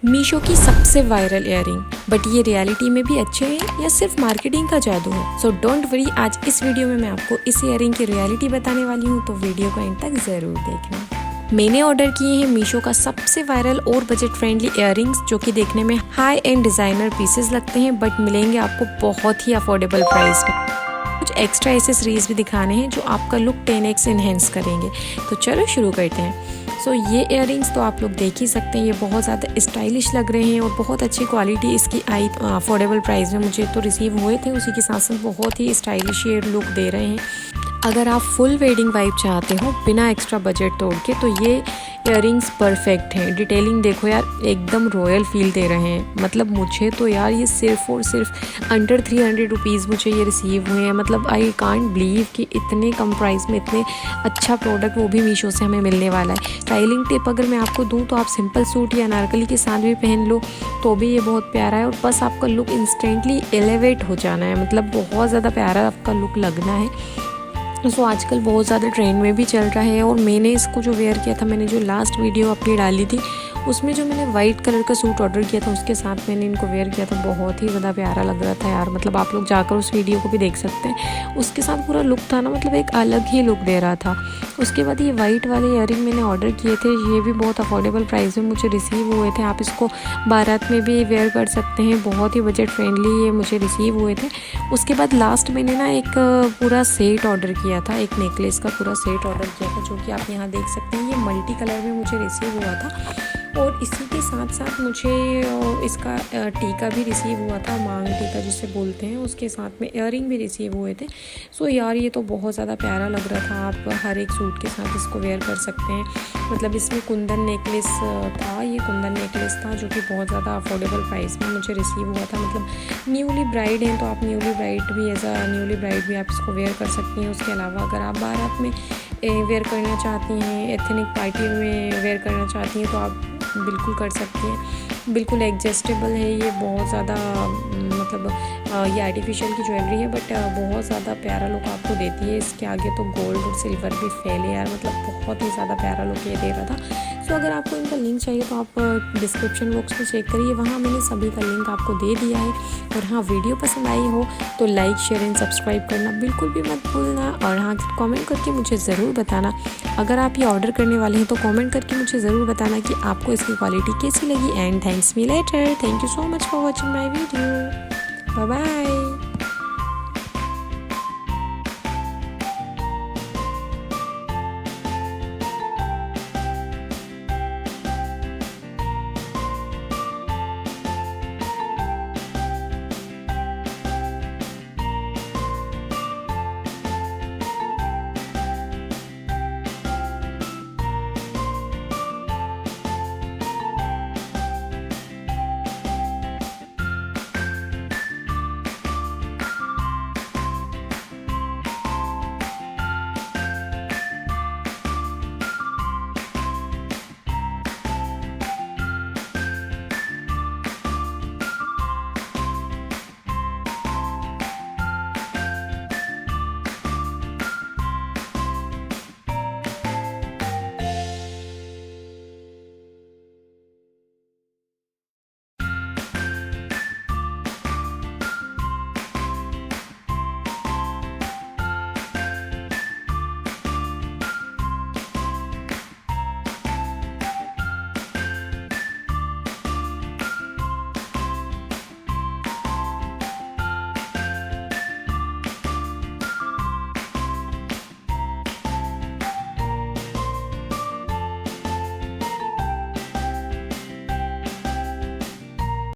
मीशो की सबसे viral earring, but ये रियलिटी में भी अच्छे हैं या सिर्फ मार्केटिंग का जादू है? सो डोंट वरी, आज इस वीडियो में मैं आपको इस इयररिंग की रियलिटी बताने वाली हूँ, तो वीडियो को एंड तक ज़रूर देखना। मैंने ऑर्डर किए हैं मीशो का सबसे वायरल और बजट फ्रेंडली इयररिंग्स, जो कि देखने में हाई एंड डिज़ाइनर पीसेस लगते हैं, बट मिलेंगे आपको बहुत ही अफोर्डेबल प्राइस में। कुछ एक्स्ट्रा एसेसरीज भी दिखाने हैं जो आपका लुक 10x एनहेंस करेंगे। तो चलो शुरू करते हैं। सो ये इयररिंग्स तो आप लोग देख ही सकते हैं, ये बहुत ज़्यादा स्टाइलिश लग रहे हैं और बहुत अच्छी क्वालिटी इसकी आई अफोर्डेबल प्राइस में मुझे तो रिसीव हुए थे। उसी के साथ साथ बहुत ही स्टाइलिश ये लुक दे रहे हैं। अगर आप फुल वेडिंग वाइब चाहते हो बिना एक्स्ट्रा बजट तोड़ के, तो ये इयररिंग्स परफेक्ट हैं। डिटेलिंग देखो यार, एकदम रॉयल फील दे रहे हैं। मतलब मुझे तो यार ये सिर्फ और सिर्फ अंडर 300 रुपीज़ मुझे ये रिसीव हुए हैं। मतलब आई कांट बिलीव कि इतने कम प्राइस में इतने अच्छा प्रोडक्ट, वो भी मीशो से हमें मिलने वाला है। स्टाइलिंग टिप अगर मैं आपको दूँ तो आप सिंपल सूट या अनारकली के साथ भी पहन लो तो भी ये बहुत प्यारा है, और बस आपका लुक इंस्टेंटली एलिवेट हो जाना है। मतलब बहुत ज़्यादा प्यारा आपका लुक लगना है। सो आजकल बहुत ज़्यादा ट्रेंड में भी चल रहा है, और मैंने इसको जो वेयर किया था, मैंने जो लास्ट वीडियो अपनी डाली थी उसमें जो मैंने वाइट कलर का सूट ऑर्डर किया था उसके साथ मैंने इनको वेयर किया था। बहुत ही ज़्यादा प्यारा लग रहा था यार। मतलब आप लोग जाकर उस वीडियो को भी देख सकते हैं। उसके साथ पूरा लुक था ना, मतलब एक अलग ही लुक दे रहा था। उसके बाद ये वाइट वाले इयररिंग मैंने ऑर्डर किए थे, ये भी बहुत अफोर्डेबल प्राइस में मुझे रिसीव हुए थे। आप इसको बारात में भी वेयर कर सकते हैं, बहुत ही बजट फ्रेंडली ये मुझे रिसीव हुए थे। उसके बाद लास्ट मैंने ना एक पूरा सेट ऑर्डर किया था, एक नेकलेस का पूरा सेट ऑर्डर किया था, जो कि आप यहाँ देख सकते हैं। ये मल्टी कलर में मुझे रिसीव हुआ था, और इसी के साथ साथ मुझे इसका टीका भी रिसीव हुआ था, मांग टीका जिसे बोलते हैं। उसके साथ में इयररिंग भी रिसीव हुए थे। सो यार ये तो बहुत ज़्यादा प्यारा लग रहा था। आप हर एक सूट के साथ इसको वेयर कर सकते हैं। मतलब इसमें कुंदन नेकलेस था, ये कुंदन नेकलेस था जो कि बहुत ज़्यादा अफोर्डेबल प्राइस में मुझे रिसीव हुआ था। मतलब न्यूली ब्राइड हैं तो आप न्यूली ब्राइड भी एज अ न्यूली ब्राइड भी आप इसको वेयर कर सकती हैं। उसके अलावा अगर आप बारात में वेयर करना चाहती हैं, एथनिक पार्टी में वेयर करना चाहती हैं, तो आप बिल्कुल कर सकती हैं। बिल्कुल एडजस्टेबल है ये, बहुत ज़्यादा मतलब ये आर्टिफिशियल की ज्वेलरी है, बट बहुत ज़्यादा प्यारा लुक आपको देती है। इसके आगे तो गोल्ड और सिल्वर भी फेल है यार। मतलब बहुत ही ज़्यादा प्यारा लुक ये दे रहा था। सो अगर आपको इनका लिंक चाहिए तो आप डिस्क्रिप्शन बॉक्स में चेक करिए, वहाँ मैंने सभी का लिंक आपको दे दिया है। और हाँ, वीडियो पसंद आई हो तो लाइक शेयर एंड सब्सक्राइब करना बिल्कुल भी मत भूलना। और हाँ, कमेंट करके मुझे ज़रूर बताना। अगर आप ये ऑर्डर करने वाले हैं तो कमेंट करके मुझे ज़रूर बताना कि आपको इसकी क्वालिटी कैसी लगी। And thanks me later. Thank you so much for watching my video. Bye bye.